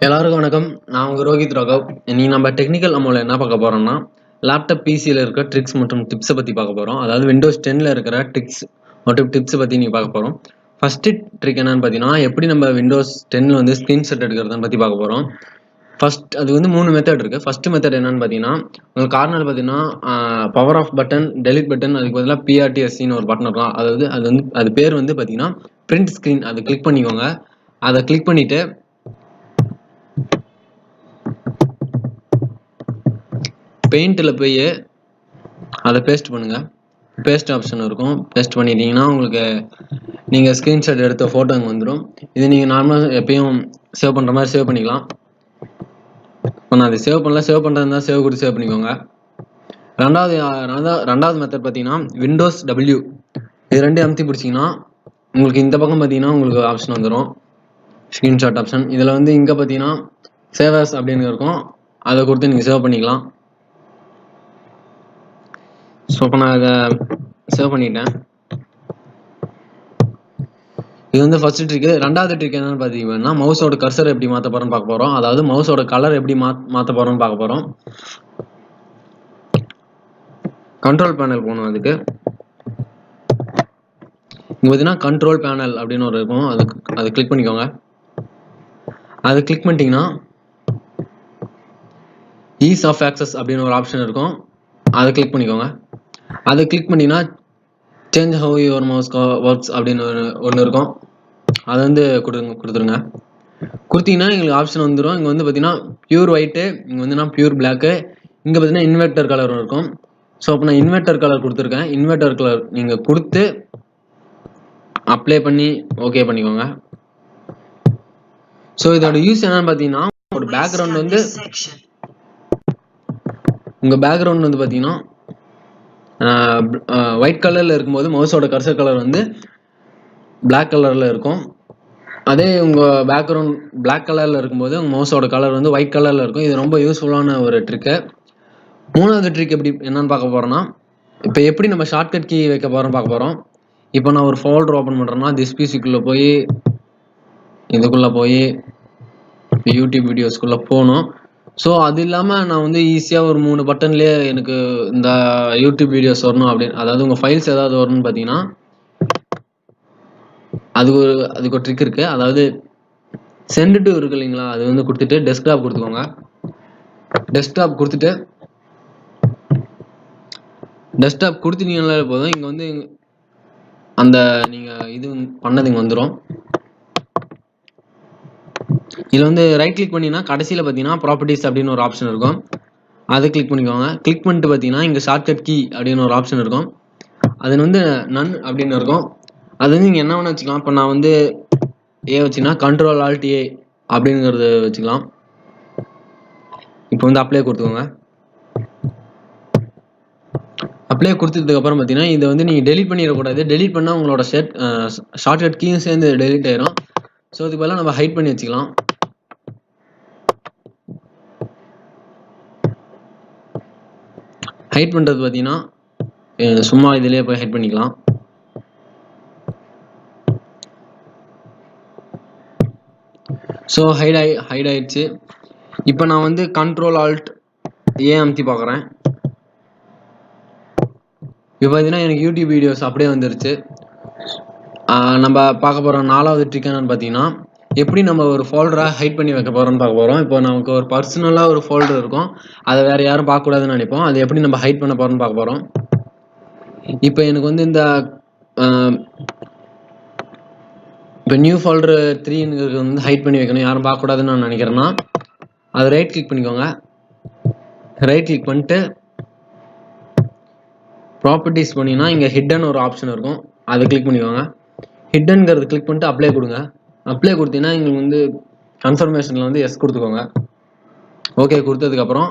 எல்லாருக்கும் வணக்கம். நான் உங்க ரோஹித் ராகவ். இன்னைக்கு நம்ம டெக்னிக்கல் அமௌல என்ன பார்க்க போறோம்னா, லேப்டாப் பிசியில் இருக்கிற ட்ரிக்ஸ் மற்றும் டிப்ஸை பற்றி பார்க்க போகிறோம். அதாவது விண்டோஸ் 10ல் இருக்கிற ட்ரிக்ஸ் மற்றும் டிப்ஸை பற்றி நீங்கள் பார்க்க போகிறோம். ஃபஸ்ட்டு ட்ரிக் என்னன்னு பார்த்தீங்கன்னா, எப்படி நம்ம விண்டோஸ் 10ல் வந்து ஸ்க்ரீன்ஷாட் எடுக்கிறதுன்னு பற்றி பார்க்க போகிறோம். அது வந்து 3 மெத்தட் இருக்குது. ஃபஸ்ட்டு மெத்தட் என்னன்னு பார்த்தீங்கன்னா, உங்களுக்கு கார்னர் பார்த்தீங்கன்னா power off button, delete button, அதுக்கு பதிலாக பிஆர்டிஎஸ்சின்னு ஒரு பட்டன் இருக்கும். அது பேர் வந்து பார்த்தீங்கன்னா பிரிண்ட் ஸ்க்ரீன். அதை கிளிக் பண்ணிக்கோங்க. அதை கிளிக் பண்ணிவிட்டு பெயிண்டில் போய் அதை பேஸ்ட் பண்ணுங்கள். பேஸ்ட் ஆப்ஷன் இருக்கும். பேஸ்ட் பண்ணிட்டீங்கன்னா உங்களுக்கு நீங்கள் ஸ்க்ரீன்ஷாட் எடுத்த ஃபோட்டோ அங்கே வந்துடும். இது நீங்கள் நார்மலாக எப்பயும் சேவ் பண்ணுற மாதிரி சேவ் பண்ணிக்கலாம். இப்போ நான் அதை சேவ் பண்ணல. சேவ் பண்ணுறதுனா சேவ் கொடுத்து சேவ் பண்ணிக்கோங்க. ரெண்டாவது மெத்தட் பார்த்தீங்கன்னா விண்டோஸ் டபிள்யூ. இது ரெண்டு அமுத்தி பிடிச்சிங்கன்னா உங்களுக்கு இந்த பக்கம் பார்த்தீங்கன்னா உங்களுக்கு ஆப்ஷன் வந்துடும், ஸ்க்ரீன்ஷாட் ஆப்ஷன். இதில் வந்து இங்கே பார்த்தீங்கன்னா சேவர்ஸ் அப்படின்னு இருக்கும். அதை கொடுத்து நீங்கள் சேவ் பண்ணிக்கலாம். ஸோ இப்போ நான் அதை சேவ் பண்ணிட்டேன். இது வந்து ஃபர்ஸ்ட் ட்ரிக்கு. ரெண்டாவது ட்ரிக் என்னன்னு பார்த்தீங்கன்னா, மவுஸோட கர்சர் எப்படி மாற்ற போகிறோம்னு பார்க்க போகிறோம். அதாவது மவுஸோட கலர் எப்படி மாற்ற போகிறோம்னு பார்க்க போகிறோம். கண்ட்ரோல் பேனல் போகணும். அதுக்கு இங்கே பார்த்தீங்கன்னா கண்ட்ரோல் பேனல் அப்படின்னு ஒரு இருக்கும். அதை கிளிக் பண்ணிக்கோங்க. அதை கிளிக் பண்ணிட்டீங்கன்னா ஈஸ் ஆஃப் ஆக்சஸ் அப்படின்னு ஒரு ஆப்ஷன் இருக்கும். அதை கிளிக் பண்ணிக்கோங்க. அதை கிளிக் பண்ணிங்கன்னா change have your mouse works அப்படின்னு ஒன்று இருக்கும். அதை வந்து கொடுத்துருங்க. கொடுத்தீங்கன்னா எங்களுக்கு ஆப்ஷன் வந்துடும். இங்கே வந்து பார்த்தீங்கன்னா பியூர் ஒயிட்டு, இங்கே வந்து பியூர் பிளாக்கு, இங்கே பார்த்தீங்கன்னா இன்வெர்டர் கலர் இருக்கும். ஸோ அப்போ நான் இன்வெர்டர் கலர் கொடுத்துருக்கேன். இன்வெர்டர் கலர் நீங்கள் கொடுத்து அப்ளை பண்ணி ஓகே பண்ணிக்கோங்க. ஸோ இதோட யூஸ் என்னன்னு பார்த்தீங்கன்னா, ஒரு பேக்ரவுண்ட் வந்து உங்கள் பேக்ரவுண்ட் வந்து பார்த்தீங்கன்னா ஒயிட் கலரில் இருக்கும்போது மவுஸோட கர்சர் கலர் வந்து பிளாக் கலரில் இருக்கும். அதே உங்கள் பேக்ரவுண்ட் பிளாக் கலரில் இருக்கும்போது உங்கள் மவுஸோட கலர் வந்து ஒயிட் கலரில் இருக்கும். இது ரொம்ப யூஸ்ஃபுல்லான ஒரு ட்ரிக்கு. மூணாவது ட்ரிக் என்னன்னு பார்க்க போகிறோன்னா, இப்போ எப்படி நம்ம ஷார்ட்கட் கீ வைக்க போகிறோம்னு பார்க்க போகிறோம். இப்போ நான் ஒரு ஃபோல்டர் ஓப்பன் பண்ணுறேன்னா திஸ் பிசிக்குள்ளே போய் இதுக்குள்ளே போய் யூடியூப் வீடியோஸ்குள்ளே போகணும். ஸோ அது இல்லாமல் நான் வந்து ஈஸியாக ஒரு 3 பட்டன்லேயே எனக்கு இந்த யூடியூப் வீடியோஸ் வரணும் அப்படின்னு, அதாவது உங்கள் ஃபைல்ஸ் ஏதாவது வரணும்னு பார்த்தீங்கன்னா அதுக்கு ஒரு ட்ரிக் இருக்குது. அதாவது சென்ட் டு இருக்கு இல்லைங்களா, அது வந்து கொடுத்துட்டு டெஸ்க்டாப் கொடுத்துக்கோங்க. டெஸ்க்டாப் கொடுத்துட்டீங்கனாலே போதும். இங்கே வந்து அந்த நீங்கள் இது பண்ணது இங்கே வந்துடும். இதில் வந்து ரைட் கிளிக் பண்ணிங்கன்னா கடைசியில் பார்த்தீங்கன்னா ப்ராப்பர்ட்டிஸ் அப்படின்னு ஒரு ஆப்ஷன் இருக்கும். அதை கிளிக் பண்ணிக்கோங்க. கிளிக் பண்ணிட்டு பார்த்தீங்கன்னா இங்கே ஷார்ட்கட் கீ அப்படின்னு ஒரு ஆப்ஷன் இருக்கும். அது வந்து நன் அப்படின்னு இருக்கும். அது வந்து நீங்கள் என்ன வேணா வச்சுக்கலாம். இப்போ நான் வந்து ஏ வச்சுன்னா கண்ட்ரோல் ஆல்ட் ஏ அப்படிங்கிறது வச்சுக்கலாம். இப்போ வந்து அப்ளை கொடுத்துக்கோங்க. அப்ளை கொடுத்ததுக்கப்புறம் பார்த்தீங்கன்னா இதை வந்து நீங்கள் டெலிட் பண்ணிடக்கூடாது. டெலிட் பண்ணால் உங்களோட ஷார்ட்கட் கீயும் சேர்ந்து டெலிட் ஆயிரும். ஸோ இதுக்கு பதிலாக நம்ம ஹைட் பண்ணி வச்சுக்கலாம். ஹைட் பண்ணுறது பார்த்தீங்கன்னா சும்மா இதிலே போய் ஹைட் பண்ணிக்கலாம். ஸோ ஹைட் ஆயிடுச்சு. இப்போ நான் வந்து கண்ட்ரோல் ஆல்ட் ஏ அமுத்தி பார்க்குறேன். இப்போ பார்த்தீங்கன்னா எனக்கு யூடியூப் வீடியோஸ் அப்படியே வந்துருச்சு. நம்ம பார்க்க போகிற 4வது ட்ரிக் என்னன்னு பார்த்தீங்கன்னா, எப்படி நம்ம ஒரு ஃபோல்டரை ஹைட் பண்ணி வைக்க போகிறோம்னு பார்க்க போகிறோம். இப்போ நமக்கு ஒரு பர்சனலாக ஒரு ஃபோல்டர் இருக்கும். அதை வேறு யாரும் பார்க்கக்கூடாதுன்னு நினைப்போம். அதை எப்படி நம்ம ஹைட் பண்ண போகிறோம்னு பார்க்க போகிறோம். இப்போ எனக்கு வந்து இப்போ நியூ ஃபோல்டர் 3 வந்து ஹைட் பண்ணி வைக்கணும், யாரும் பார்க்கக்கூடாதுன்னு நான் நினைக்கிறேன்னா அதை ரைட் கிளிக் பண்ணிக்கோங்க. ரைட் கிளிக் பண்ணிட்டு ப்ராப்பர்ட்டிஸ் பண்ணிங்கன்னா இங்கே ஹிட்டன் ஒரு ஆப்ஷன் இருக்கும். அதை கிளிக் பண்ணிக்கோங்க. ஹிட்டன்கிறது கிளிக் பண்ணிட்டு அப்ளை கொடுங்க. அப்ளை கொடுத்தீங்கன்னா எங்களுக்கு வந்து கன்ஃபர்மேஷனில் வந்து எஸ் கொடுத்துக்கோங்க. ஓகே கொடுத்ததுக்கப்புறம்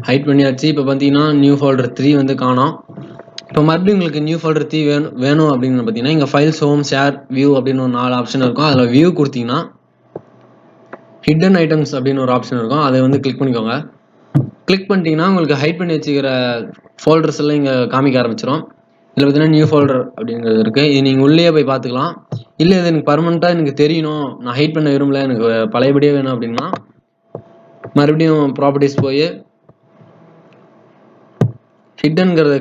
ஹைட் பண்ணியாச்சு. இப்போ பார்த்தீங்கன்னா நியூ ஃபோல்டர் 3 வந்து காணோம். இப்போ மறுபடியும் உங்களுக்கு நியூ ஃபோல்டர் 3 வேணும் அப்படின்னு பார்த்தீங்கன்னா இங்கே ஃபைல்ஸ், ஹோம், ஷேர், வியூ அப்படின்னு ஒரு 4 ஆப்ஷன் இருக்கும். அதில் வியூ கொடுத்தீங்கன்னா ஹிட்டன் ஐட்டம்ஸ் அப்படின்னு ஒரு ஆப்ஷன் இருக்கும். அதை வந்து கிளிக் பண்ணிக்கோங்க. கிளிக் பண்ணிட்டீங்கன்னா உங்களுக்கு ஹைட் பண்ணி வச்சுக்கிற ஃபோல்டர்ஸ் எல்லாம் இங்கே காமிக்க ஆரம்பிச்சிடும். இதில் பார்த்தீங்கன்னா நியூ ஃபோல்டர் அப்படிங்கிறது இருக்குது. இது நீங்கள் உள்ளே போய் பார்த்துக்கலாம். இல்லை இது எனக்கு பர்மனெண்ட்டாக எனக்கு தெரியணும், நான் ஹைட் பண்ண விரும்பல, எனக்கு பழையபடியே வேணும் அப்படின்னா மறுபடியும் ப்ராப்பர்ட்டிஸ் போய் ஹிட்டன்கிறத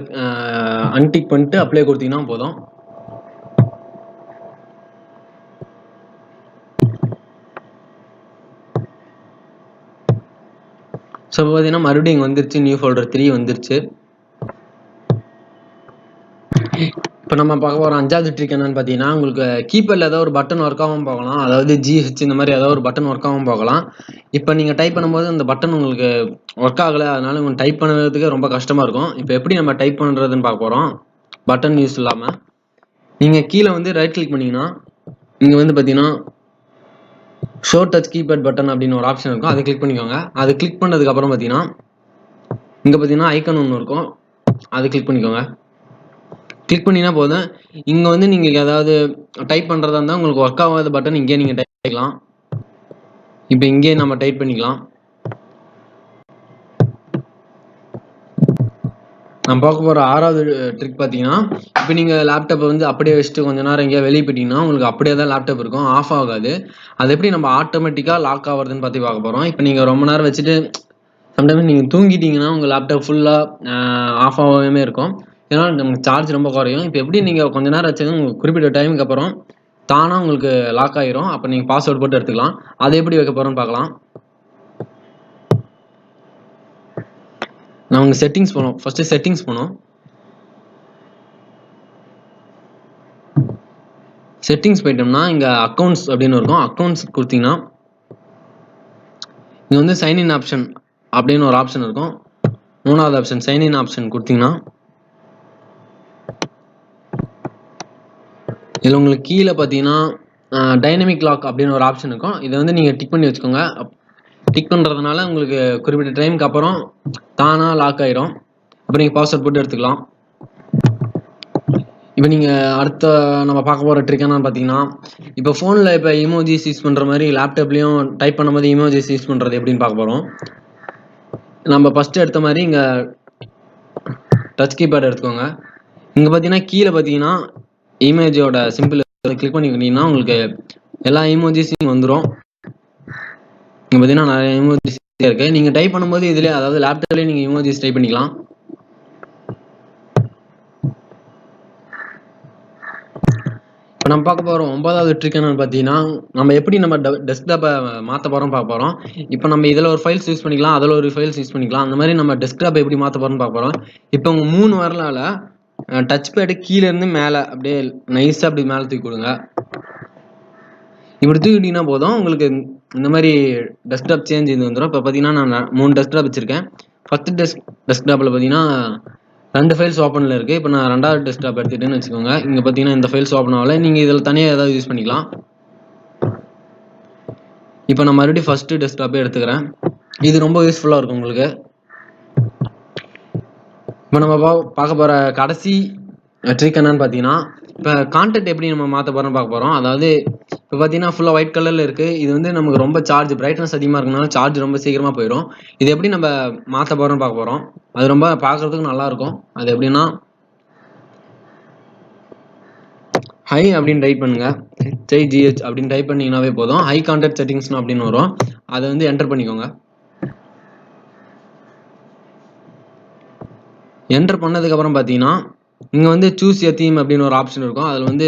அன்டிக் பண்ணிட்டு அப்ளை கொடுத்தீங்கன்னா போதும். ஸோ இப்போ பார்த்தீங்கன்னா மறுபடியும் இங்கே வந்துருச்சு, நியூ ஃபோல்டர் 3 வந்துருச்சு. இப்போ நம்ம பார்க்க போகிற 5வது ட்ரிக் என்னன்னு பார்த்தீங்கன்னா, உங்களுக்கு கீபேடில் ஏதோ ஒரு பட்டன் ஒர்க் ஆகாமல் போகலாம், அதாவது GH இந்த மாதிரி ஏதோ ஒரு பட்டன் ஒர்க் ஆகாமல் போகலாம். இப்போ நீங்கள் டைப் பண்ணும்போது அந்த பட்டன் உங்களுக்கு ஒர்க் ஆகலை, அதனால உங்களுக்கு டைப் பண்ணுறதுக்கு ரொம்ப கஷ்டமாக இருக்கும். இப்போ எப்படி நம்ம டைப் பண்ணுறதுன்னு பார்க்க போகிறோம், பட்டன் யூஸ் இல்லாமல். நீங்கள் கீழே வந்து ரைட் கிளிக் பண்ணிங்கன்னா இங்கே வந்து பார்த்தீங்கன்னா ஷோ டச் கீபேட் பட்டன் அப்படின்னு ஒரு ஆப்ஷன் இருக்கும், அதை கிளிக் பண்ணிக்கோங்க. அது கிளிக் பண்ணதுக்கப்புறம் பார்த்தீங்கன்னா இங்கே பார்த்தீங்கன்னா ஐக்கன் ஒன்று இருக்கும், அதை கிளிக் பண்ணிக்கோங்க. கிளிக் பண்ணினா போதும். இங்கே வந்து நீங்கள் ஏதாவது டைப் பண்ணுறதா இருந்தால் உங்களுக்கு ஒர்க் ஆகாத பட்டன் இங்கே நீங்கள் டைப் பண்ணிக்கலாம். இப்போ இங்கே நம்ம டைப் பண்ணிக்கலாம். நம்ம பார்க்க போகிற 6வது ட்ரிக் பார்த்தீங்கன்னா, இப்போ நீங்கள் லேப்டாப்பை வந்து அப்படியே வச்சுட்டு கொஞ்ச நேரம் எங்கேயா வெளியே போயிட்டீங்கன்னா உங்களுக்கு அப்படியே தான் லேப்டாப் இருக்கும், ஆஃப் ஆகாது. அது எப்படி நம்ம ஆட்டோமேட்டிக்காக லாக் ஆகிறதுன்னு பற்றி பார்க்க போகிறோம். இப்போ நீங்கள் ரொம்ப நேரம் வச்சுட்டு சம்டைம்ஸ் நீங்கள் தூங்கிட்டீங்கன்னா உங்கள் லேப்டாப் ஃபுல்லாக ஆஃப் ஆகாமே இருக்கும், ஏன்னா நமக்கு சார்ஜ் ரொம்ப குறையும். இப்போ எப்படி நீங்கள் கொஞ்ச நேரம் வச்சது உங்களுக்கு குறிப்பிட்ட டைமுக்கு அப்புறம் தானாக உங்களுக்கு லாக் ஆகிரும். அப்போ நீங்கள் பாஸ்வேர்ட் போட்டு எடுத்துக்கலாம். அதை எப்படி வைக்க போகிறோன்னு பார்க்கலாம். நான் உங்கள் செட்டிங்ஸ் போனோம், ஃபஸ்ட்டு செட்டிங்ஸ் போனோம். செட்டிங்ஸ் போயிட்டோம்னா இங்கே அக்கௌண்ட்ஸ் அப்படின்னு இருக்கும், அக்கௌண்ட்ஸ் கொடுத்தீங்கன்னா இங்கே வந்து சைன்இன் ஆப்ஷன் அப்படின்னு ஒரு ஆப்ஷன் இருக்கும். 3வது ஆப்ஷன் சைன்இன் ஆப்ஷன் கொடுத்தீங்கன்னா இதில் உங்களுக்கு கீழே பார்த்தீங்கன்னா டைனமிக் லாக் அப்படின்னு ஒரு ஆப்ஷன் இருக்கும், இதை வந்து நீங்கள் டிக் பண்ணி வச்சுக்கோங்க. டிக் பண்ணுறதுனால உங்களுக்கு குறிப்பிட்ட டைமுக்கு அப்புறம் தானாக லாக் ஆயிரும். அப்போ நீங்கள் பாஸ்வேர்ட் போட்டு எடுத்துக்கலாம். இப்போ நீங்கள் அடுத்த நம்ம பார்க்க போகிற ட்ரிக் என்னன்னு பார்த்தீங்கன்னா, இப்போ ஃபோனில் இப்போ இமோஜிஸ் யூஸ் பண்ணுற மாதிரி லேப்டாப்லேயும் டைப் பண்ணும்போது இமோஜிஸ் யூஸ் பண்ணுறது எப்படின்னு பார்க்க போகிறோம். நம்ம ஃபஸ்ட்டு எடுத்த மாதிரி இங்கே டச் கீபேட் எடுத்துக்கோங்க. இங்கே பார்த்தீங்கன்னா கீழே பார்த்தீங்கன்னா இமேஜோட சிம்பிள் கிளிக் பண்ணிக்கிட்டீங்கன்னா உங்களுக்கு எல்லா இமோஜிஸும் வந்துடும். இங்கே பார்த்தீங்கன்னா நிறைய இமோஜிஸ் இருக்குது. நீங்கள் டைப் பண்ணும்போது இதிலே, அதாவது லேப்டாப்லேயே நீங்கள் இமோஜிஸ் டைப் பண்ணிக்கலாம். இப்போ நம்ம பார்க்க போகிறோம் 9வது ட்ரிக் என்னன்னு பார்த்தீங்கன்னா, நம்ம எப்படி நம்ம டெஸ்க்டாப்பை மாற்ற போகிறோம் பார்க்க போகிறோம். இப்போ நம்ம இதில் ஒரு ஃபைல்ஸ் யூஸ் பண்ணிக்கலாம், அதில் ஒரு ஃபைல்ஸ் யூஸ் பண்ணிக்கலாம். அந்த மாதிரி நம்ம டெஸ்க்டாப்பை எப்படி மாற்ற போகிறோம்னு பார்க்க போகிறோம். இப்போ உங்கள் 3 வரலால டச் பேடு கீழேருந்து மேலே அப்படியே நைஸாக அப்படி மேலே தூக்கி கொடுங்க. இப்படி தூக்கிட்டீங்கன்னா போதும், உங்களுக்கு இந்த மாதிரி டெஸ்க்டாப் சேஞ்ச் இது வந்துடும். இப்போ பார்த்தீங்கன்னா நான் 3 டெஸ்க்டாப் வச்சுருக்கேன். ஃபஸ்ட்டு டெஸ்க்டாப்பில் பார்த்தீங்கன்னா 2 ஃபைல்ஸ் ஓப்பனில் இருக்குது. இப்போ நான் 2வது டெஸ்க்டாப் எடுத்துகிட்டேன்னு வச்சுக்கோங்க. இங்கே பார்த்தீங்கன்னா இந்த ஃபைல்ஸ் ஓப்பன் ஆகலை, நீங்கள் இதில் தனியாக ஏதாவது யூஸ் பண்ணிக்கலாம். இப்போ நான் மறுபடியும் ஃபஸ்ட்டு டெஸ்க்டாப்பே எடுத்துக்கிறேன். இது ரொம்ப யூஸ்ஃபுல்லாக இருக்கும் உங்களுக்கு. இப்போ நம்ம பார்க்க போகிற கடைசி ட்ரிக் என்னன்னு பார்த்தீங்கன்னா, இப்போ கான்டெக்ட் எப்படி நம்ம மாற்ற போகிறோம்னு பார்க்க போகிறோம். அதாவது இப்போ பார்த்தீங்கன்னா ஃபுல்லாக ஒயிட் கலரில் இருக்குது, இது வந்து நமக்கு ரொம்ப சார்ஜ் பிரைட்னஸ் அதிகமாக இருக்கனால சார்ஜ் ரொம்ப சீக்கிரமாக போயிடும். இது எப்படி நம்ம மாற்ற போகிறோம்னு பார்க்க போகிறோம். அது ரொம்ப பார்க்குறதுக்கு நல்லாயிருக்கும். அது எப்படின்னா ஹை அப்படின்னு டைப் பண்ணுங்க, HIGH அப்படின்னு டைப் பண்ணிங்கன்னாவே போதும். ஹை கான்டெக்ட் செட்டிங்ஸ் அப்படின்னு வரும், அதை வந்து என்டர் பண்ணிக்கோங்க. என்டர் பண்ணதுக்கப்புறம் பார்த்தீங்கன்னா இங்கே வந்து சூஸ் எ தீம் அப்படின்னு ஒரு ஆப்ஷன் இருக்கும். அதில் வந்து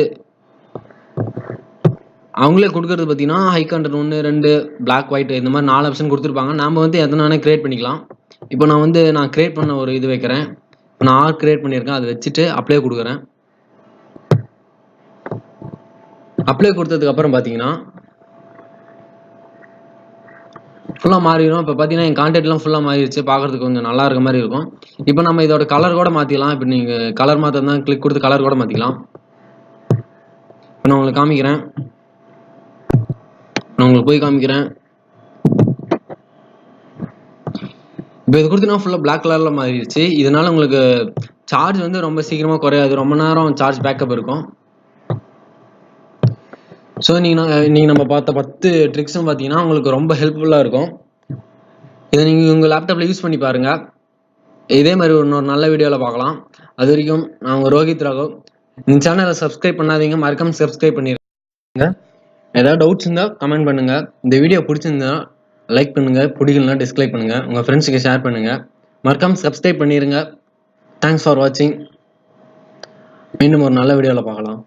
அவங்களே கொடுக்குறது பார்த்தீங்கன்னா ஹை கான்டெக்ட் 1, 2, பிளாக், ஒயிட் இந்த மாதிரி 4 ஆப்ஷன் கொடுத்துருப்பாங்க. நாம் வந்து எதனால கிரியேட் பண்ணிக்கலாம். இப்போ நான் கிரியேட் பண்ண ஒரு இது வைக்கிறேன். இப்போ நான் ஆர் கிரியேட் பண்ணியிருக்கேன், அதை வச்சுட்டு அப்ளை கொடுக்குறேன். அப்ளை கொடுத்ததுக்கப்புறம் பார்த்தீங்கன்னா ஃபுல்லாக மாறிடும். இப்போ பார்த்தீங்கன்னா என் கான்டெக்ட்லாம் ஃபுல்லாக மாறிடுச்சு, பார்க்குறதுக்கு கொஞ்சம் நல்லா இருக்க மாதிரி இருக்கும். இப்போ நம்ம இதோட கலர் கூட மாற்றிக்கலாம். இப்போ நீங்கள் கலர் மாற்றதான் கிளிக் கொடுத்து கலர் கூட மாற்றிக்கலாம். இப்போ நான் உங்களுக்கு காமிக்கிறேன், நான் உங்களுக்கு போய் காமிக்கிறேன். இப்போ இது கொடுத்தீங்கன்னா ஃபுல்லாக பிளாக் கலரில் மாறிடுச்சு. இதனால் உங்களுக்கு சார்ஜ் வந்து ரொம்ப சீக்கிரமாக குறையாது, ரொம்ப நேரம் சார்ஜ் பேக்கப் இருக்கும். ஸோ நீங்கள் நம்ம பார்த்த 10 ட்ரிக்ஸும் பார்த்தீங்கன்னா உங்களுக்கு ரொம்ப ஹெல்ப்ஃபுல்லாக இருக்கும். இதை நீங்கள் உங்கள் லேப்டாப்பில் யூஸ் பண்ணி பாருங்கள். இதே மாதிரி இன்னொரு நல்ல வீடியோவில் பார்க்கலாம். அது வரைக்கும் நான் உங்கள் ரோஹித் ராகவ். இந்த சேனலை சப்ஸ்கிரைப் பண்ணாதீங்க, மறக்காம சப்ஸ்கிரைப் பண்ணிடுங்க. ஏதாவது டவுட்ஸ் இருந்தால் கமெண்ட் பண்ணுங்கள். இந்த வீடியோ பிடிச்சிருந்தா லைக் பண்ணுங்கள், பிடிக்கலனா டிஸ்லைக் பண்ணுங்கள், உங்கள் ஃப்ரெண்ட்ஸுக்கு ஷேர் பண்ணுங்கள். மறக்காமல் சப்ஸ்கிரைப் பண்ணிடுங்க. தேங்க்ஸ் ஃபார் வாட்சிங். மீண்டும் ஒரு நல்ல வீடியோவில் பார்க்கலாம்.